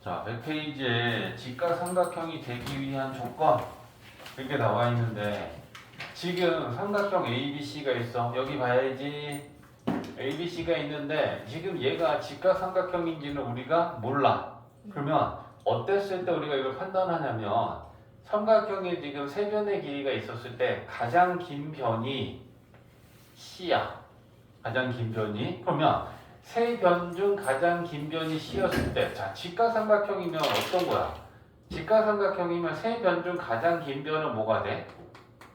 자, 100페이지에 직각삼각형이 되기 위한 조건 이렇게 나와 있는데 지금 삼각형 ABC가 있어. 여기 봐야지. ABC가 있는데 지금 얘가 직각삼각형인지는 우리가 몰라. 그러면 어땠을 때 우리가 이걸 판단하냐면 삼각형에 지금 세 변의 길이가 있었을 때 가장 긴 변이 C야. 가장 긴 변이. 그러면 세 변 중 가장 긴 변이 C였을 때, 자, 직각삼각형이면 어떤 거야? 직각삼각형이면 세 변 중 가장 긴 변은 뭐가 돼?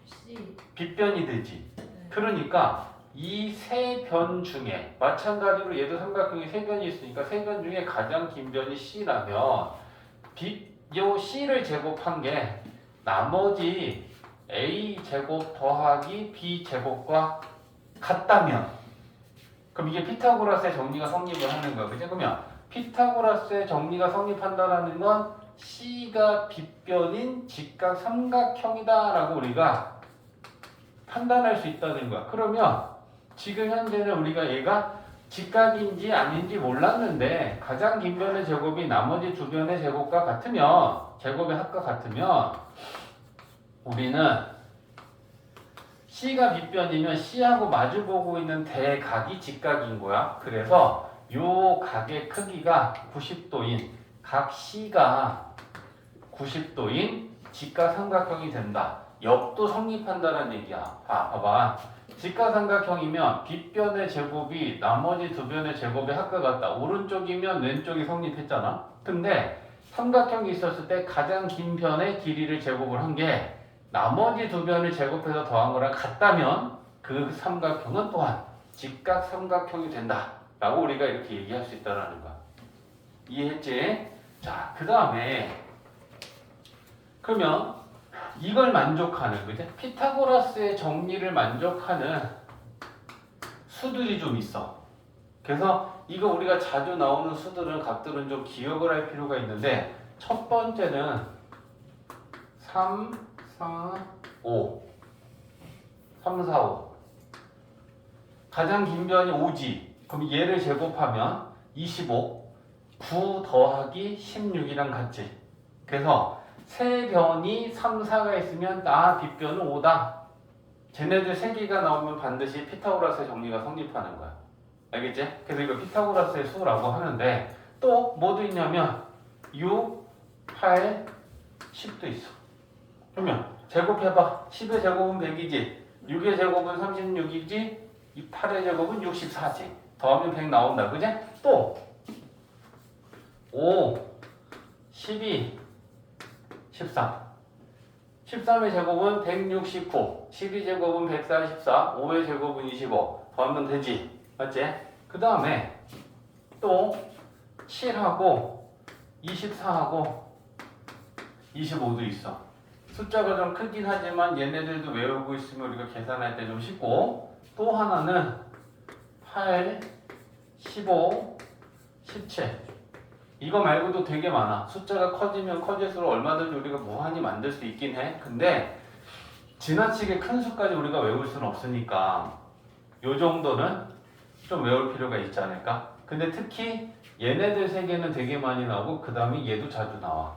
C. 빗변이 되지. 네. 그러니까 이 세 변 중에 마찬가지로 얘도 삼각형이 세 변이 있으니까 세 변 중에 가장 긴 변이 C라면 요 C를 제곱한 게 나머지 A 제곱 더하기 B 제곱과 같다면 그럼 이게 피타고라스의 정리가 성립을 하는 거야. 그죠? 그러면 피타고라스의 정리가 성립한다라는 건 C가 빗변인 직각삼각형이다라고 우리가 판단할 수 있다는 거야. 그러면 지금 현재는 우리가 얘가 직각인지 아닌지 몰랐는데 가장 긴 변의 제곱이 나머지 두 변의 제곱과 같으면 제곱의 합과 같으면 우리는 C가 빗변이면 C하고 마주보고 있는 대각이 직각인 거야. 그래서 요 각의 크기가 90도인 각 C가 90도인 직각삼각형이 된다. 역도 성립한다는 얘기야. 봐봐. 직각삼각형이면 빗변의 제곱이 나머지 두 변의 제곱의 합과 같다. 오른쪽이면 왼쪽이 성립했잖아. 근데 삼각형이 있었을 때 가장 긴 변의 길이를 제곱을 한 게 나머지 두 변을 제곱해서 더한 거랑 같다면 그 삼각형은 또한 직각삼각형이 된다. 라고 우리가 이렇게 얘기할 수 있다는 거야. 이해했지? 자, 그 다음에 그러면 이걸 만족하는, 그죠? 피타고라스의 정리를 만족하는 수들이 좀 있어. 그래서 이거 우리가 자주 나오는 수들은 값들은 좀 기억을 할 필요가 있는데 첫 번째는 3, 4, 5. 3, 4, 5. 가장 긴 변이 5지. 그럼 얘를 제곱하면 25. 9 더하기 16이랑 같지. 그래서 세 변이 3, 4가 있으면 나 빗변은 5다. 쟤네들 세 개가 나오면 반드시 피타고라스의 정리가 성립하는 거야. 알겠지? 그래서 이거 피타고라스의 수라고 하는데 또 뭐도 있냐면 6, 8, 10도 있어. 그러면 제곱해봐. 10의 제곱은 100이지. 6의 제곱은 36이지. 8의 제곱은 64지. 더하면 100 나온다. 그지? 또 5, 12, 13. 13의 제곱은 169. 12제곱은 144. 5의 제곱은 25. 더하면 되지. 맞지? 그 다음에 또 7하고 24하고 25도 있어. 숫자가 좀 크긴 하지만 얘네들도 외우고 있으면 우리가 계산할 때 좀 쉽고 또 하나는 8, 15, 17 이거 말고도 되게 많아. 숫자가 커지면 커질수록 얼마든지 우리가 무한히 만들 수 있긴 해. 근데 지나치게 큰 수까지 우리가 외울 수는 없으니까 요 정도는 좀 외울 필요가 있지 않을까? 근데 특히 얘네들 세 개는 되게 많이 나오고 그 다음에 얘도 자주 나와.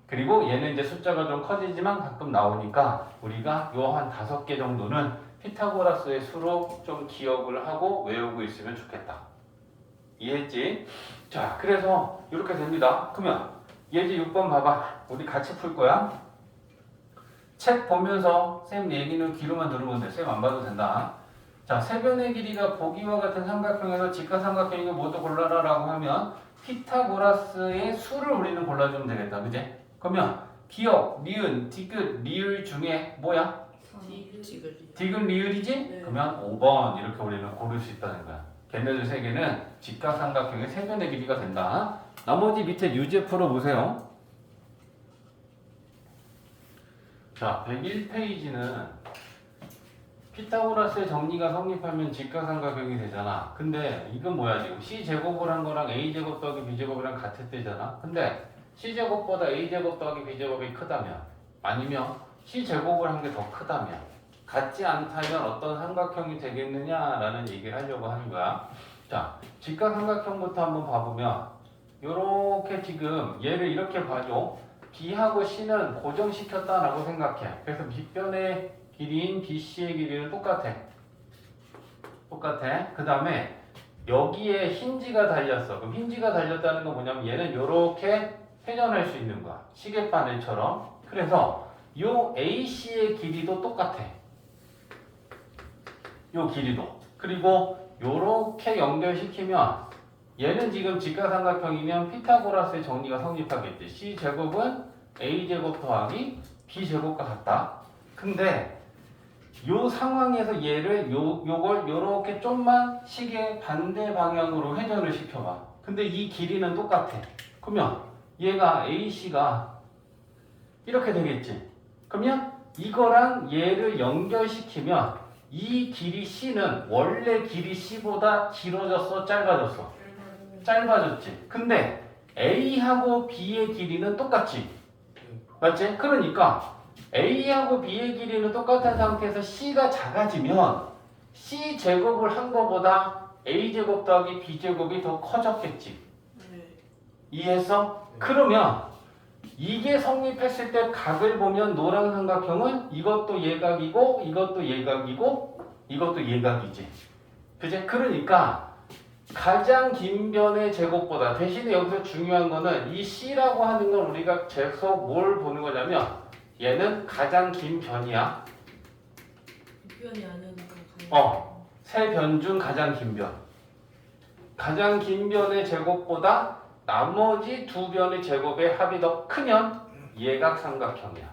그리고 얘는 이제 숫자가 좀 커지지만 가끔 나오니까 우리가 요 한 5개 정도는 피타고라스의 수로 좀 기억을 하고 외우고 있으면 좋겠다. 이해했지? 자, 그래서 이렇게 됩니다. 그러면 예제 6번 봐봐. 우리 같이 풀 거야. 책 보면서 쌤 얘기는 귀로만 들으면 돼. 쌤 안 봐도 된다. 자, 세 변의 길이가 보기와 같은 삼각형에서 직각삼각형이고 모두 골라라 라고 하면 피타고라스의 수를 우리는 골라주면 되겠다. 그지? 그러면 기억, 니은, 디귿, 리을 중에 뭐야? 디귿, 리을이지? 네. 그러면 5번 이렇게 우리는 고를 수 있다는 거야. 걔네들 세 개는 직각삼각형의 세 변의 길이가 된다. 나머지 밑에 유제 풀어보세요. 자, 101페이지는 피타고라스의 정리가 성립하면 직각삼각형이 되잖아. 근데 이건 뭐야 지금 C제곱을 한 거랑 A제곱 더하기 B제곱이랑 같을 때잖아. 근데 C제곱보다 A제곱 더하기 B제곱이 크다면 아니면 C제곱을 한 게 더 크다면 같지 않다면 어떤 삼각형이 되겠느냐라는 얘기를 하려고 하는 거야. 자, 직각삼각형부터 한번 봐보면 요렇게 지금 얘를 이렇게 봐줘. B하고 C는 고정시켰다라고 생각해. 그래서 빗변의 길이인 BC의 길이는 똑같아. 그 다음에 여기에 힌지가 달렸어. 그럼 힌지가 달렸다는 건 뭐냐면 얘는 요렇게 회전할 수 있는 거야. 시계바늘처럼. 그래서 요 AC의 길이도 똑같아. 요 길이도. 그리고 요렇게 연결시키면 얘는 지금 직각삼각형이면 피타고라스의 정리가 성립하겠지. C제곱은 A제곱 더하기 B제곱과 같다. 근데 요 상황에서 얘를 요걸 요렇게 좀만 시계 반대 방향으로 회전을 시켜봐. 근데 이 길이는 똑같아. 그러면 얘가 AC가 이렇게 되겠지. 그러면 이거랑 얘를 연결시키면 이 길이 C는 원래 길이 C보다 길어졌어, 짧아졌어? 짧아졌지. 근데 A하고 B의 길이는 똑같지. 맞지? 그러니까 A하고 B의 길이는 똑같은 상태에서 C가 작아지면 C제곱을 한 거보다 A제곱 더하기 B제곱이 더 커졌겠지. 이해했어? 그러면 이게 성립했을 때 각을 보면 노란 삼각형은 이것도 예각이고 이것도 예각이고 이것도 예각이지. 그지? 그러니까 가장 긴 변의 제곱보다 대신에 여기서 중요한 거는 이 C라고 하는 건 우리가 계속 뭘 보는 거냐면 얘는 가장 긴 변이야. 변이 아니니까 세 변 중 가장 긴 변. 가장 긴 변의 제곱보다 나머지 두 변의 제곱의 합이 더 크면 예각 삼각형이야.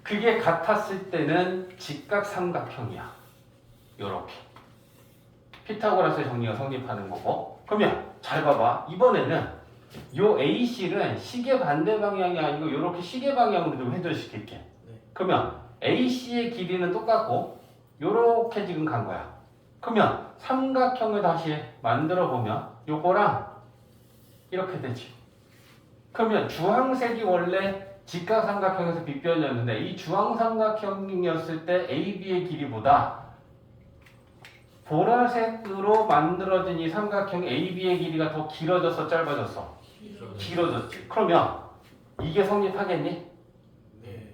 그게 같았을 때는 직각 삼각형이야. 요렇게. 피타고라스의 정리가 성립하는 거고. 그러면 잘 봐봐. 이번에는 요 AC를 시계 반대 방향이 아니고 요렇게 시계 방향으로 좀 회전시킬게. 그러면 AC의 길이는 똑같고 요렇게 지금 간 거야. 그러면 삼각형을 다시 만들어 보면 요거랑 이렇게 되지. 그러면 주황색이 원래 직각삼각형에서 빗변이었는데 이 주황삼각형이었을 때 AB의 길이보다 보라색으로 만들어진 이 삼각형 AB의 길이가 더 길어졌어, 짧아졌어? 길어졌지. 그러면 이게 성립하겠니? 네.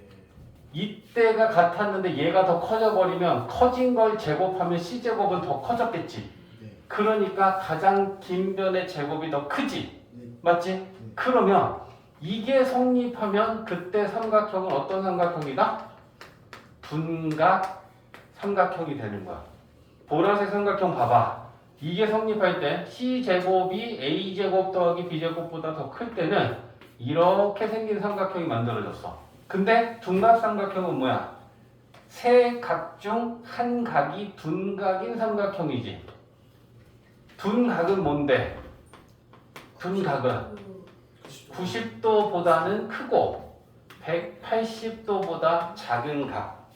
이때가 같았는데 얘가 더 커져버리면 커진 걸 제곱하면 C제곱은 더 커졌겠지. 네. 그러니까 가장 긴 변의 제곱이 더 크지. 네. 맞지? 그러면 이게 성립하면 그때 삼각형은 어떤 삼각형이다? 둔각 삼각형이 되는 거야. 보라색 삼각형 봐봐. 이게 성립할 때 C제곱이 A제곱 더하기 B제곱보다 더 클 때는 이렇게 생긴 삼각형이 만들어졌어. 근데 둔각 삼각형은 뭐야? 세 각 중 한 각이 둔각인 삼각형이지. 둔각은 뭔데? 둔각은 90도보다는 크고 180도보다 작은 각.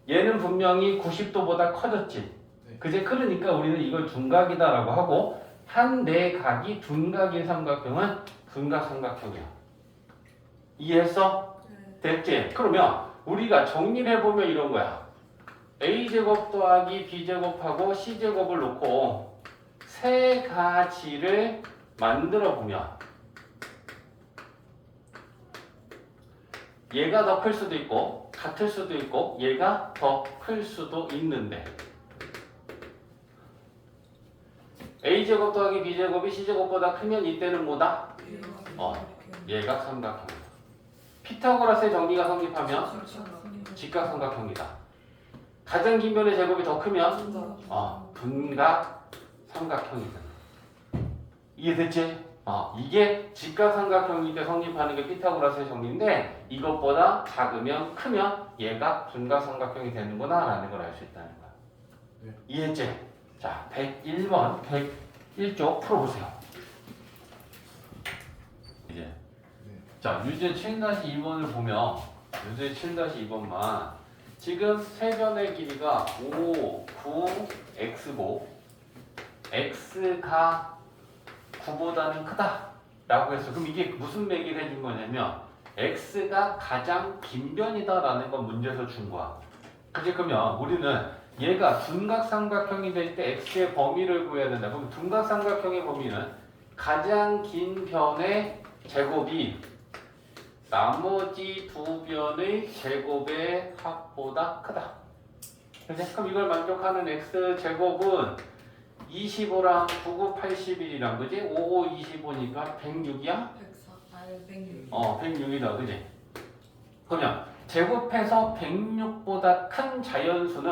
얘는 분명히 90도보다 커졌지. 그제? 그러니까 우리는 이걸 둔각이다라고 하고 한 네 각이 둔각인 삼각형은 둔각 삼각형이야. 이해했어? 됐지? 그러면 우리가 정리를 해보면 이런 거야. A제곱 더하기 B제곱하고 C제곱을 놓고 세 가지를 만들어 보면 얘가 더 클 수도 있고 같을 수도 있고 얘가 더 클 수도 있는데 A제곱 더하기 B제곱이 C제곱보다 크면 이때는 뭐다? 예각 삼각형이다. 피타고라스의 정리가 성립하면 직각 삼각형이다. 가장 긴 변의 제곱이 더 크면 둔각 삼각형이 된다. 이해됐지? 이게 직각 삼각형일 때 성립하는 게 피타고라스의 정리인데 이것보다 작으면 크면 얘가 둔각 삼각형이 되는구나 라는 걸 알 수 있다는 거야. 네. 이해했지? 자, 101번, 101쪽 풀어보세요. 이제 자, 유제 7-2번을 보면 유제 7-2번만 지금 세 변의 길이가 5, 9, X고 X가 9보다는 크다 라고 했어. 그럼 이게 무슨 매기를 해준 거냐면 X가 가장 긴 변이다 라는 건 문제에서 준 거야. 그치? 그러면 우리는 얘가 둔각 삼각형이 될 때 X의 범위를 구해야 된다. 그럼 둔각 삼각형의 범위는 가장 긴 변의 제곱이 나머지 두 변의 제곱의 합보다 크다. 그치? 그럼 이걸 만족하는 x 제곱은 25랑 99, 81이랑 그지? 55, 25니까 106이야? 104. 아니 106. 106이다. 그지? 그러면 제곱해서 106보다 큰 자연수는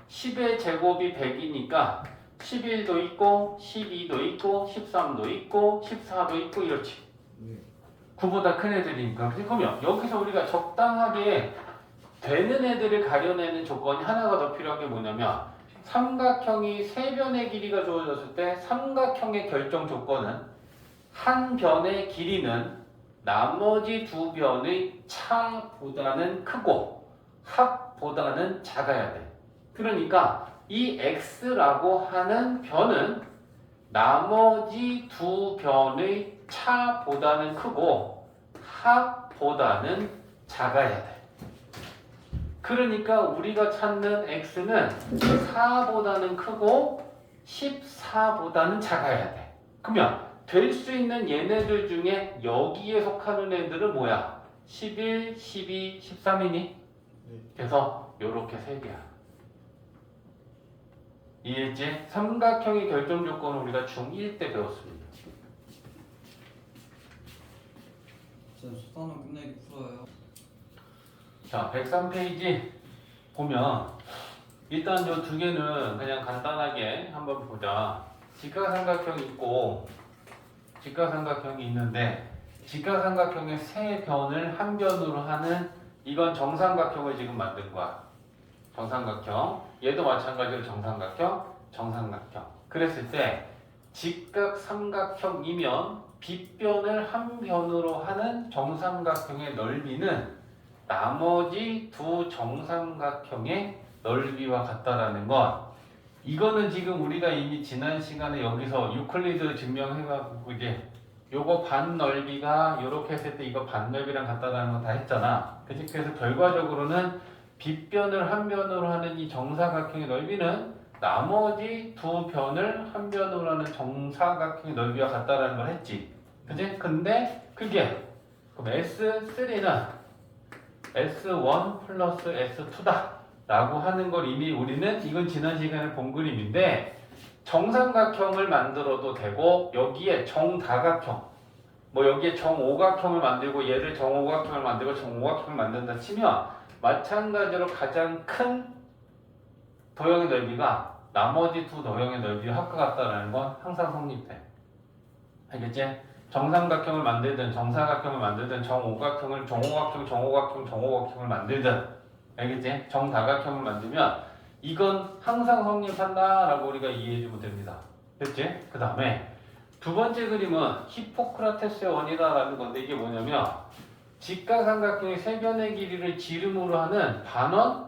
10의 제곱이 100이니까 11도 있고 12도 있고 13도 있고 14도 있고 이렇지. 네. 9보다 큰 애들이니까. 그러면 여기서 우리가 적당하게 되는 애들을 가려내는 조건이 하나가 더 필요한 게 뭐냐면 삼각형이 세 변의 길이가 주어졌을 때 삼각형의 결정 조건은 한 변의 길이는 나머지 두 변의 차보다는 크고 합보다는 작아야 돼. 그러니까 이 x라고 하는 변은 나머지 두 변의 차보다는 크고 합보다는 작아야 돼. 그러니까 우리가 찾는 x는 4보다는 크고 14보다는 작아야 돼. 그러면 될 수 있는 얘네들 중에 여기에 속하는 애들은 뭐야? 11, 12, 13이니? 네. 그래서 요렇게 세 개야. 이해했지? 삼각형의 결정 조건을 우리가 중1 때 배웠습니다. 진짜 수단은 끝내기 풀어요. 자, 103페이지 보면 일단 저 두 개는 그냥 간단하게 한번 보자. 직각삼각형이 있고 직각삼각형이 있는데 직각삼각형의 세 변을 한 변으로 하는 이건 정삼각형을 지금 만든 거야. 정삼각형. 얘도 마찬가지로 정삼각형, 정삼각형. 그랬을 때 직각삼각형이면 빗변을 한 변으로 하는 정삼각형의 넓이는 나머지 두 정삼각형의 넓이와 같다라는 건 이거는 지금 우리가 이미 지난 시간에 여기서 유클리드 증명해가지고 이제 요거 반 넓이가 요렇게 했을 때 이거 반 넓이랑 같다라는 거 다 했잖아. 그치? 그래서 결과적으로는 빗변을 한 변으로 하는 이 정사각형의 넓이는 나머지 두 변을 한 변으로 하는 정사각형의 넓이와 같다라는 걸 했지. 그치? 근데 그게 그럼 S3는 S1 플러스 S2다 라고 하는 걸 이미 우리는 이건 지난 시간에 본 그림인데 정삼각형을 만들어도 되고 여기에 정다각형 뭐 여기에 정오각형을 만들고 얘를 정오각형을 만들고 정오각형을 만든다 치면 마찬가지로 가장 큰 도형의 넓이가 나머지 두 도형의 넓이와 합과 같다라는 건 항상 성립돼. 알겠지? 정삼각형을 만들든 정사각형을 만들든 정오각형을 정오각형을 만들든 알겠지? 정다각형을 만들면 이건 항상 성립한다라고 우리가 이해해주면 됩니다. 됐지? 그 다음에 두 번째 그림은 히포크라테스의 원이다라는 건데 이게 뭐냐면 직각삼각형의 세 변의 길이를 지름으로 하는 반원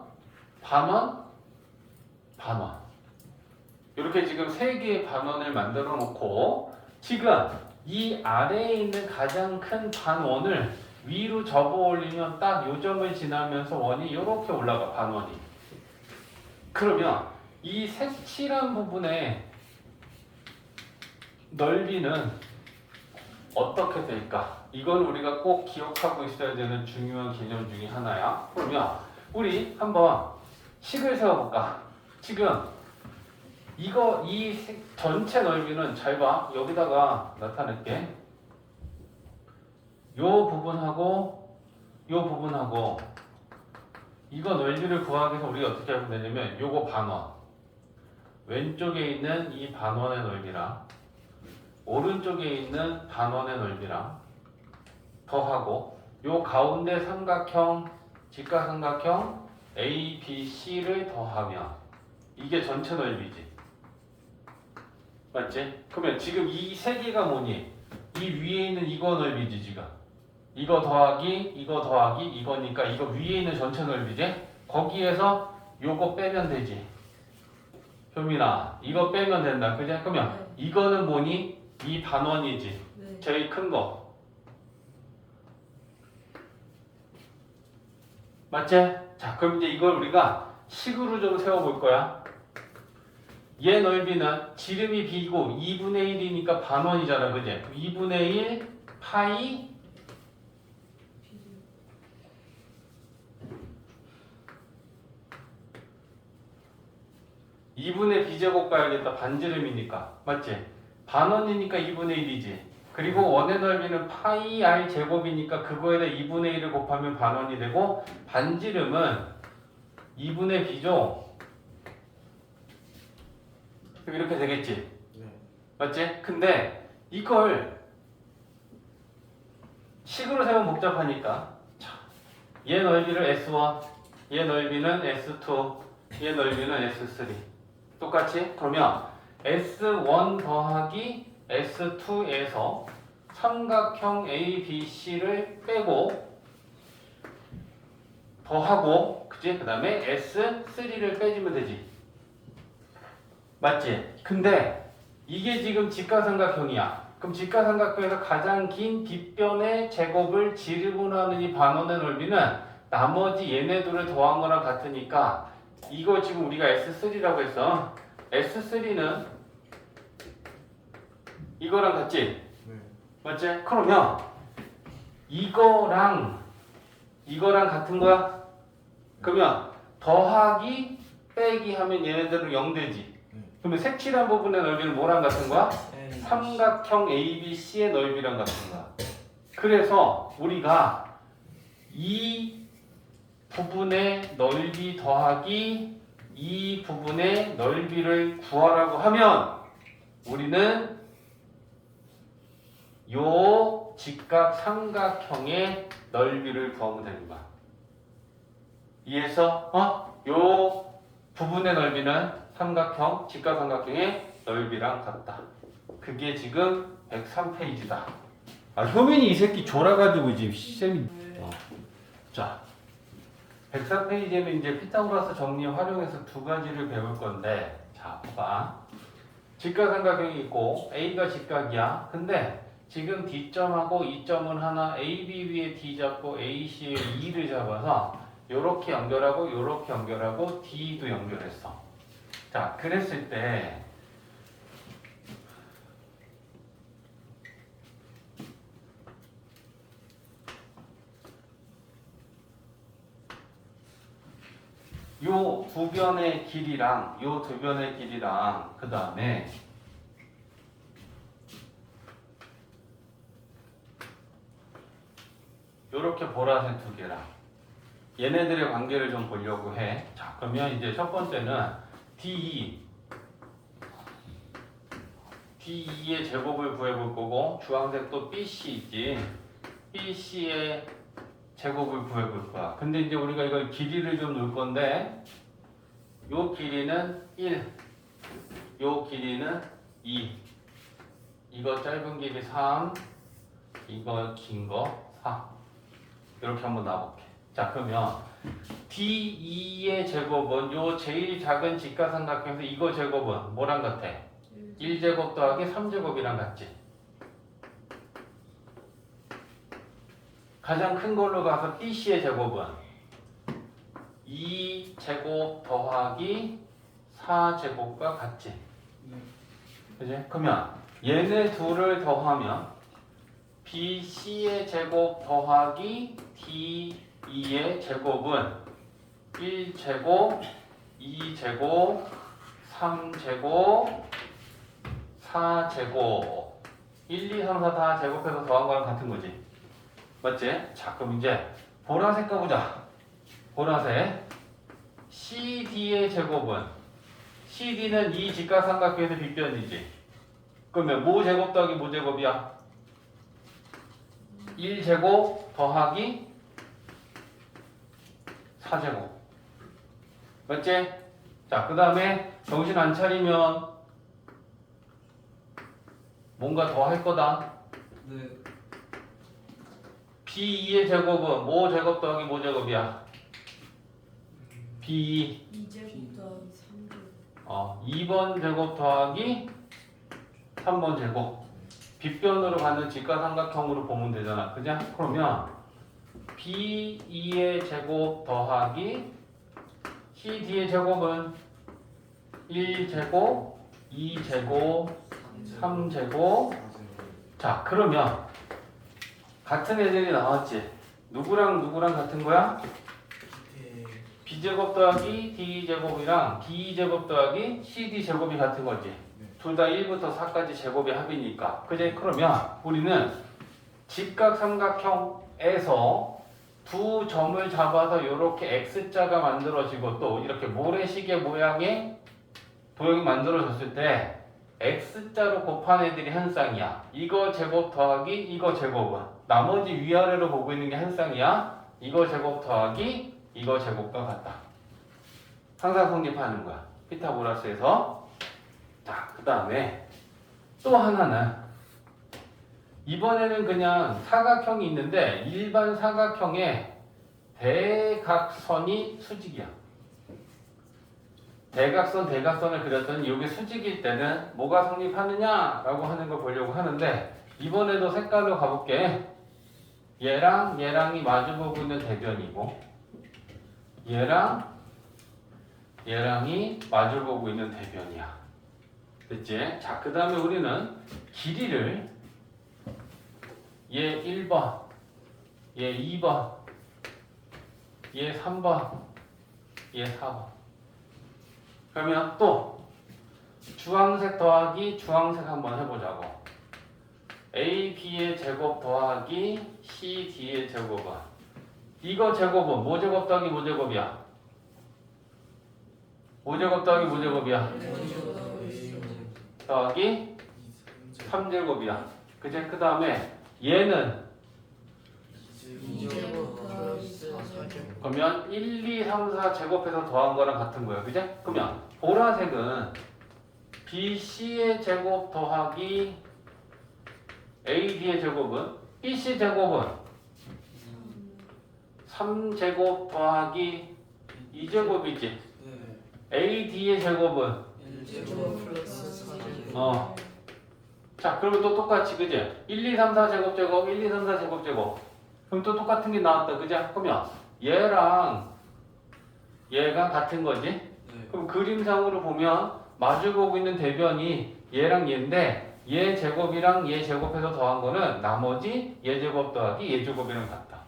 이렇게 지금 세 개의 반원을 만들어 놓고 지금 이 아래에 있는 가장 큰 반원을 위로 접어 올리면 딱 요점을 지나면서 원이 이렇게 올라가. 반원이. 그러면 이 색칠한 부분의 넓이는 어떻게 될까? 이건 우리가 꼭 기억하고 있어야 되는 중요한 개념 중에 하나야. 그러면 우리 한번 식을 세워볼까? 지금 이거 이 전체 넓이는 잘 봐. 여기다가 나타낼게. 요 부분하고 이거 넓이를 구하기 위해서 우리가 어떻게 하면 되냐면 요거 반원 왼쪽에 있는 이 반원의 넓이랑 오른쪽에 있는 반원의 넓이랑 더하고 요 가운데 삼각형 직각삼각형 ABC를 더하면 이게 전체 넓이지. 맞지? 그러면 지금 이 세 개가 뭐니? 이 위에 있는 이거 넓이지 지금. 이거 더하기 이거니까 이거 위에 있는 전체 넓이지? 거기에서 요거 빼면 되지. 효민아 이거 빼면 된다. 그지? 그러면 네. 이거는 뭐니? 이 반원이지. 네. 제일 큰 거. 맞지? 자 그럼 이제 이걸 우리가 식으로 좀 세워볼 거야. 얘 넓이는 지름이 b고 2분의 1이니까 반원이잖아, 그지? 2분의 1 파이 2분의 b제곱 가야겠다. 반지름이니까. 맞지? 반원이니까 2분의 1이지. 그리고 원의 넓이는 파이 r 제곱이니까 그거에다 2분의 1을 곱하면 반원이 되고 반지름은 2분의 b죠. 이렇게 되겠지. 네. 맞지? 근데 이걸 식으로 세우면 복잡하니까 자, 얘 넓이를 S1, 얘 넓이는 S2, 얘 넓이는 S3 똑같이? 그러면 S1 더하기 S2에서 삼각형 ABC를 빼고 더하고 그치? 그 다음에 S3를 빼주면 되지. 맞지? 근데 이게 지금 직가삼각형이야. 그럼 직가삼각형에서 가장 긴 빗변의 제곱을 지르분하는 이 반원의 넓이는 나머지 얘네들을 더한 거랑 같으니까 이거 지금 우리가 S3라고 했어. S3는 이거랑 같지? 네. 맞지? 그러면 이거랑 같은 거야? 그러면 더하기 빼기 하면 얘네들은 0 되지. 그러면 색칠한 부분의 넓이는 뭐랑 같은 거야? 삼각형 ABC의 넓이랑 같은 거야. 그래서 우리가 이 부분의 넓이 더하기 이 부분의 넓이를 구하라고 하면 우리는 요 직각 삼각형의 넓이를 구하면 되는 거야. 이해해서? 요 부분의 넓이는 삼각형, 직각삼각형의 넓이랑 같다. 그게 지금 103페이지다. 효민이 이 새끼 졸아가지고 지금 쌤이. 자, 103페이지에는 이제 피타고라스 정리 활용해서 두 가지를 배울 건데, 자, 봐봐. 직각삼각형이 있고 A가 직각이야. 근데 지금 D점하고 E점은 하나, AB 위에 D 잡고 AC 에 E를 잡아서 요렇게 연결하고 요렇게 연결하고 D도 연결했어. 자, 그랬을 때 요 두 변의 길이랑 요 두 변의 길이랑 그 다음에 요렇게 보라색 두 개랑 얘네들의 관계를 좀 보려고 해. 자, 그러면 이제 첫 번째는 DE의 제곱을 구해볼 거고 주황색도 BC이지. BC의 제곱을 구해볼 거야. 근데 이제 우리가 이걸 길이를 좀 놓을 건데 요 길이는 1, 요 길이는 2, 이거 짧은 길이 3, 이거 긴 거 4. 이렇게 한번 놔볼게. 자, 그러면 DE의 제곱은 요 제일 작은 직가삼각형에서 이거 제곱은 뭐랑 같아? 1제곱 더하기 3제곱이랑 같지? 가장 큰 걸로 가서 BC의 제곱은 2제곱 더하기 4제곱과 같지? 그지? 그러면 얘네 둘을 더하면 BC의 제곱 더하기 DE의 제곱은 1제곱, 2제곱, 3제곱, 4제곱 1, 2, 3, 4 다 제곱해서 더한 거랑 같은 거지. 맞지? 자, 그럼 이제 보라색 가보자. 보라색 CD의 제곱은 CD는 이 직각삼각형에서 빗변이지. 그러면 뭐 제곱 더하기 뭐 제곱이야? 1제곱 더하기 4제곱. 맞지? 자, 그 다음에 정신 안 차리면 뭔가 더 할 거다. 네. B2의 제곱은 뭐 제곱 더하기 뭐 제곱이야? B2 2제곱 더하기 3제곱 2번 제곱 더하기 3번 제곱. 빗변으로 가는 직가삼각형으로 보면 되잖아. 그죠? 그러면 B2의 제곱 더하기 CD의 제곱은 1제곱, 2제곱, 3제곱. 자, 그러면 같은 애들이 나왔지? 누구랑 누구랑 같은 거야? b제곱 더하기 d제곱이랑 d제곱 더하기 cd제곱이 같은 거지. 둘 다 1부터 4까지 제곱이 합이니까. 그제? 그러면 우리는 직각삼각형에서 두 점을 잡아서 이렇게 X자가 만들어지고 또 이렇게 모래시계 모양의 도형이 만들어졌을 때 X자로 곱한 애들이 한 쌍이야. 이거 제곱 더하기 이거 제곱은 나머지 위아래로 보고 있는 게 한 쌍이야. 이거 제곱 더하기 이거 제곱과 같다. 항상 성립하는 거야. 피타고라스에서. 자, 그 다음에 또 하나는 이번에는 그냥 사각형이 있는데 일반 사각형에 대각선이 수직이야. 대각선을 그렸더니 이게 수직일 때는 뭐가 성립하느냐라고 하는 걸 보려고 하는데 이번에도 색깔로 가볼게. 얘랑이 마주보고 있는 대변이고 얘랑이 마주보고 있는 대변이야. 됐지? 자, 그 다음에 우리는 길이를 얘 1번, 얘 2번, 얘 3번, 얘 4번. 그러면 또 주황색 더하기 주황색 한번 해보자고. A, B의 제곱 더하기 C, D의 제곱은 이거 제곱은 뭐 제곱 더하기 뭐 제곱이야? 5제곱 더하기 뭐 제곱이야? 더하기 3제곱이야. 그제? 그 다음에 얘는 그러면 1, 2, 3, 4 제곱해서 더한 거랑 같은 거예요. 그제? 그러면 보라색은 BC의 제곱 더하기 AD의 제곱은 BC 제곱은 3제곱 더하기 2제곱이지. AD의 제곱은 자, 그러면 또 똑같이, 그지? 1, 2, 3, 4 제곱, 1, 2, 3, 4 제곱. 그럼 또 똑같은 게 나왔다, 그지? 그러면 얘랑 얘가 같은 거지? 그럼 그림상으로 보면 마주보고 있는 대변이 얘랑 얘인데 얘 제곱이랑 얘 제곱해서 더한 거는 나머지 얘 제곱 더하기 얘 제곱이랑 같다.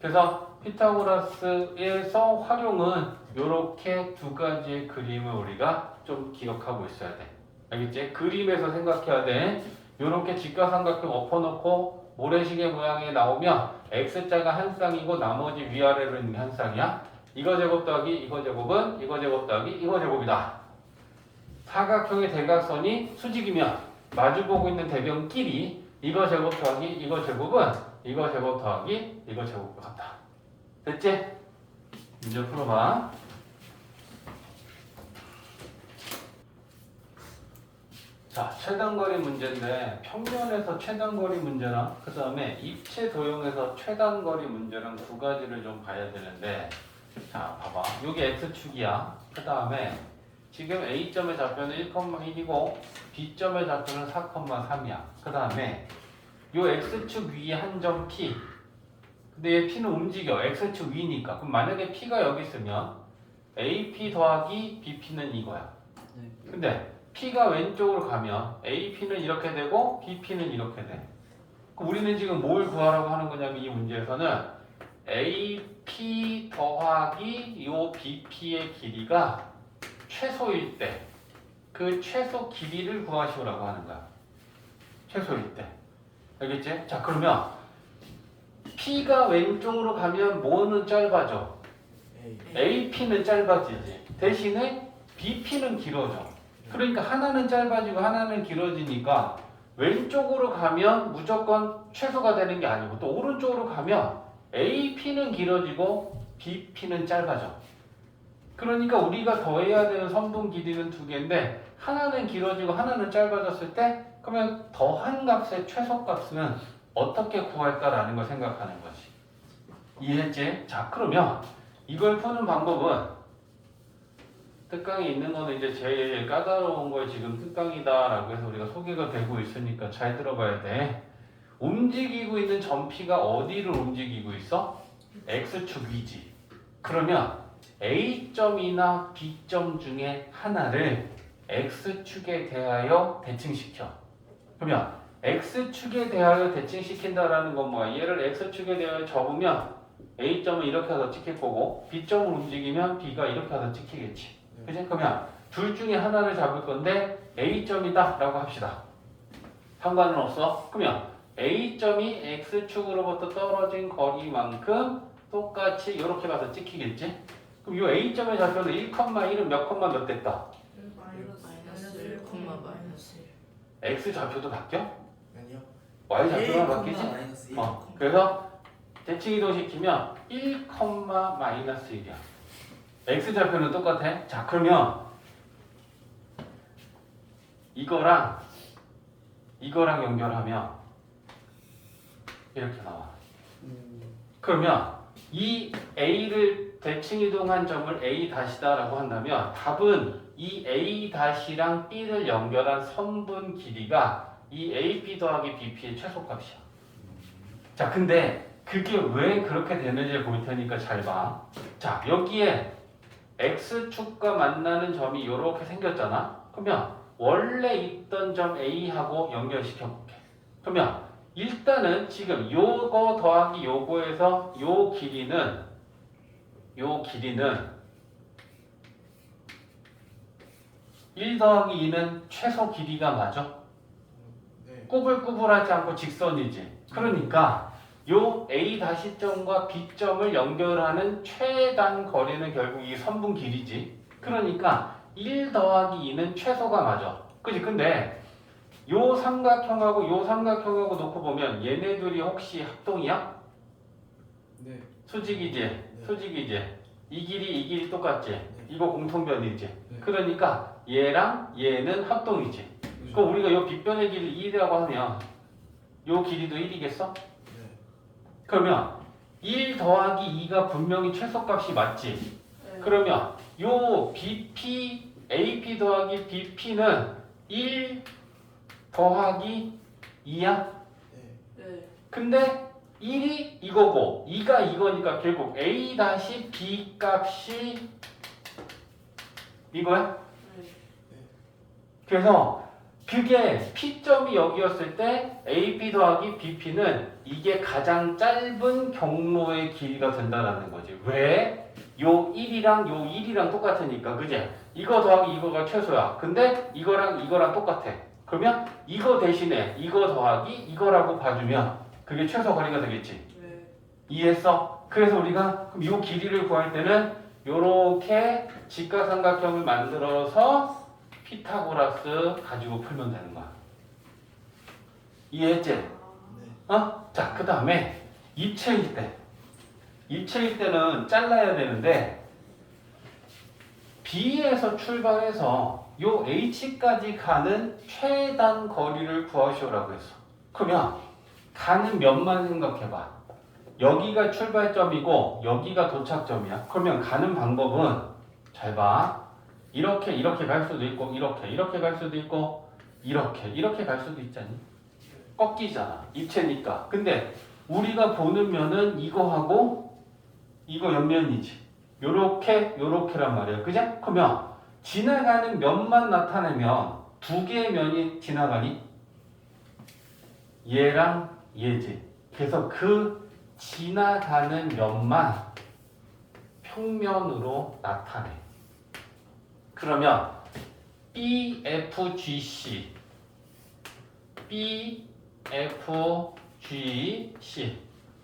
그래서 피타고라스에서 활용은 이렇게 두 가지의 그림을 우리가 좀 기억하고 있어야 돼. 알겠지? 그림에서 생각해야 돼. 이렇게 직각삼각형 엎어놓고 모래시계 모양이 나오면 X자가 한 쌍이고 나머지 위아래로 있는 게 한 쌍이야. 이거 제곱 더하기 이거 제곱은 이거 제곱 더하기 이거 제곱이다. 사각형의 대각선이 수직이면 마주보고 있는 대변끼리 이거 제곱 더하기 이거 제곱은 이거 제곱 더하기 이거 제곱과 같다. 됐지? 문제 풀어봐. 자, 최단거리 문제인데 평면에서 최단거리 문제랑 그 다음에 입체 도형에서 최단거리 문제랑 두 가지를 좀 봐야 되는데, 자, 봐봐. 여기 X축이야. 그 다음에 지금 A점의 좌표는 1,1이고 B점의 좌표는 4,3이야. 그 다음에 요 X축 위에 한 점 P. 근데 얘 P는 움직여. X축 위니까. 그럼 만약에 P가 여기 있으면 AP 더하기 BP는 이거야. 근데 P가 왼쪽으로 가면 AP는 이렇게 되고 BP는 이렇게 돼. 그럼 우리는 지금 뭘 구하라고 하는 거냐면 이 문제에서는 AP 더하기 요 BP의 길이가 최소일 때 그 최소 길이를 구하시오라고 하는 거야. 최소일 때. 알겠지? 자, 그러면 P가 왼쪽으로 가면 뭐는 짧아져? AP는 짧아지지. 대신에 BP는 길어져. 그러니까 하나는 짧아지고 하나는 길어지니까 왼쪽으로 가면 무조건 최소가 되는 게 아니고 또 오른쪽으로 가면 AP는 길어지고 BP는 짧아져. 그러니까 우리가 더해야 되는 선분 길이는 두 개인데 하나는 길어지고 하나는 짧아졌을 때 그러면 더한 값의 최소값은 어떻게 구할까라는 걸 생각하는 거지. 이해했지? 자, 그러면 이걸 푸는 방법은 특강에 있는 거는 이제 제일 까다로운 걸 지금 특강이다라고 해서 우리가 소개가 되고 있으니까 잘 들어봐야 돼. 움직이고 있는 점 P가 어디를 움직이고 있어? X축 위지. 그러면 A점이나 B점 중에 하나를 X축에 대하여 대칭시켜. 그러면 X축에 대하여 대칭시킨다라는 건 뭐야? 얘를 X축에 대하여 접으면 A점은 이렇게 해서 찍힐 거고 B점을 움직이면 B가 이렇게 해서 찍히겠지. 그치? 그러면 둘 중에 하나를 잡을 건데 A점이다 라고 합시다. 상관은 없어. 그러면 A점이 X축으로부터 떨어진 거리만큼 똑같이 이렇게 가서 찍히겠지? 그럼 이 A점의 좌표는 1,1은 몇 콤마 몇 됐다? 마이너스 1, 마이너스 1. X 좌표도 바뀌어? 아니요. Y 좌표가 바뀌지? 마이너스 1. 그래서 대칭 이동시키면 1, 마이너스 1이야. X 좌표는 똑같아. 자, 그러면 이거랑 연결하면 이렇게 나와. 그러면 이 A를 대칭 이동한 점을 A'다라고 한다면 답은 이 A'랑 B를 연결한 선분 길이가 이 AP 더하기 BP의 최소값이야. 자, 근데 그게 왜 그렇게 되는지 볼 테니까 잘 봐. 자, 여기에 X축과 만나는 점이 이렇게 생겼잖아. 그러면 원래 있던 점 A하고 연결시켜 볼게. 그러면 일단은 지금 요거 더하기 요거에서 요 길이는 1 더하기 2는 최소 길이가 맞아? 네. 꾸불꾸불하지 않고 직선이지. 그러니까 요 A'점과 B점을 연결하는 최단 거리는 결국 이 선분 길이지. 그러니까 1 더하기 2는 최소가 맞아. 그치? 근데 요 삼각형하고 요 삼각형하고 놓고 보면 얘네들이 혹시 합동이야? 네. 수직이지? 수직이지? 이 길이 똑같지? 이거 공통변이지? 네. 그러니까 얘랑 얘는 합동이지? 그럼 우리가 요 빗변의 길이 1이라고 하면 요 길이도 1이겠어? 네. 그러면 1 더하기 2가 분명히 최소값이 맞지? 네. 그러면 요 BP, AP 더하기 BP는 1 더하기 2야? 네. 네. 근데 1이 이거고 2가 이거니까 결국 A-B 값이 이거야? 네. 그래서 그게 P점이 여기였을 때 AB 더하기 BP는 이게 가장 짧은 경로의 길이가 된다는 거지. 왜? 요 1이랑 똑같으니까, 그지? 이거 더하기 이거가 최소야. 근데 이거랑 똑같아. 그러면 이거 대신에 이거 더하기 이거라고 봐주면 그게 최소 거리가 되겠지. 네. 이해했어? 그래서 우리가 그럼 요 길이를 구할 때는 요렇게 직각삼각형을 만들어서 피타고라스 가지고 풀면 되는 거야. 이해했지? 네. 자, 그 다음에 입체일 때는 잘라야 되는데 B에서 출발해서 요 H까지 가는 최단 거리를 구하시오라고 했어. 그러면 가는 면만 생각해봐. 여기가 출발점이고 여기가 도착점이야. 그러면 가는 방법은 잘 봐. 이렇게 갈 수도 있고 이렇게 갈 수도 있고 이렇게 갈 수도 있잖니. 꺾이잖아. 입체니까. 근데 우리가 보는 면은 이거하고 이거 옆면이지. 요렇게란 말이야. 그죠? 그러면 지나가는 면만 나타내면 두 개의 면이 지나가니? 얘랑 얘지. 그래서 그 지나가는 면만 평면으로 나타내. 그러면 BFGC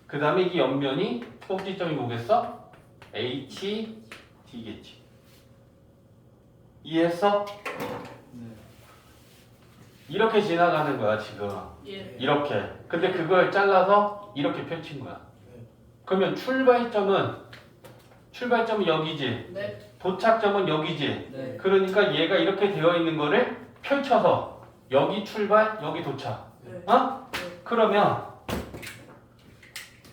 그 다음에 이 옆면이 꼭지점이 뭐겠어? HD겠지. 이해했어? 네. 이렇게 지나가는 거야 지금. 예. 이렇게. 근데 그걸 잘라서 이렇게 펼친 거야. 그러면 출발점은 여기지. 네. 도착점은 여기지. 네. 그러니까 얘가 이렇게 되어 있는 거를 펼쳐서 여기 출발, 여기 도착. 네. 어? 네. 그러면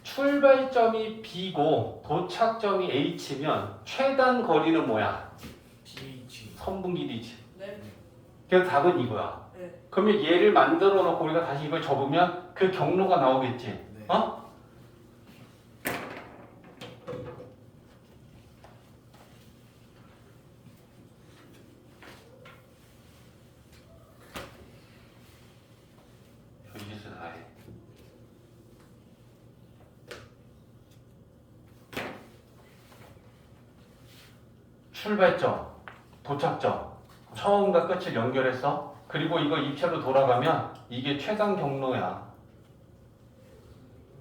출발점이 B고 도착점이 H면 최단 거리는 뭐야? BH. 선분 길이지. 네. 그래서 답은 이거야. 네. 그러면 얘를 만들어 놓고 우리가 다시 이걸 접으면 그 경로가 나오겠지. 네. 어? 출발점, 도착점, 처음과 끝을 연결했어. 그리고 이거 입체로 돌아가면 이게 최단 경로야.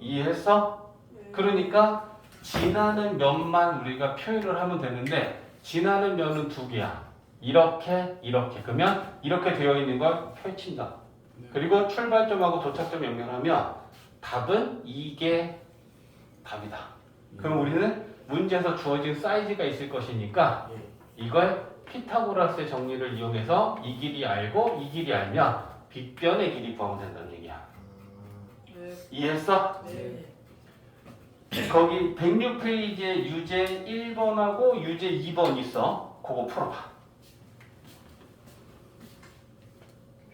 이해했어? 그러니까 지나는 면만 우리가 표현을 하면 되는데 지나는 면은 두 개야. 이렇게 이렇게. 그러면 이렇게 되어 있는 걸 펼친다. 네. 그리고 출발점하고 도착점 연결하면 답은 이게 답이다. 그럼 우리는 문제에서 주어진 사이즈가 있을 것이니까 예. 이걸 피타고라스의 정리를 이용해서 이 길이 알고 이 길이 알면 빗변의 길이 구하면 된다는 얘기야. 네. 이해했어? 네. 거기 106페이지에 유제 1번하고 유제 2번 있어. 그거 풀어봐.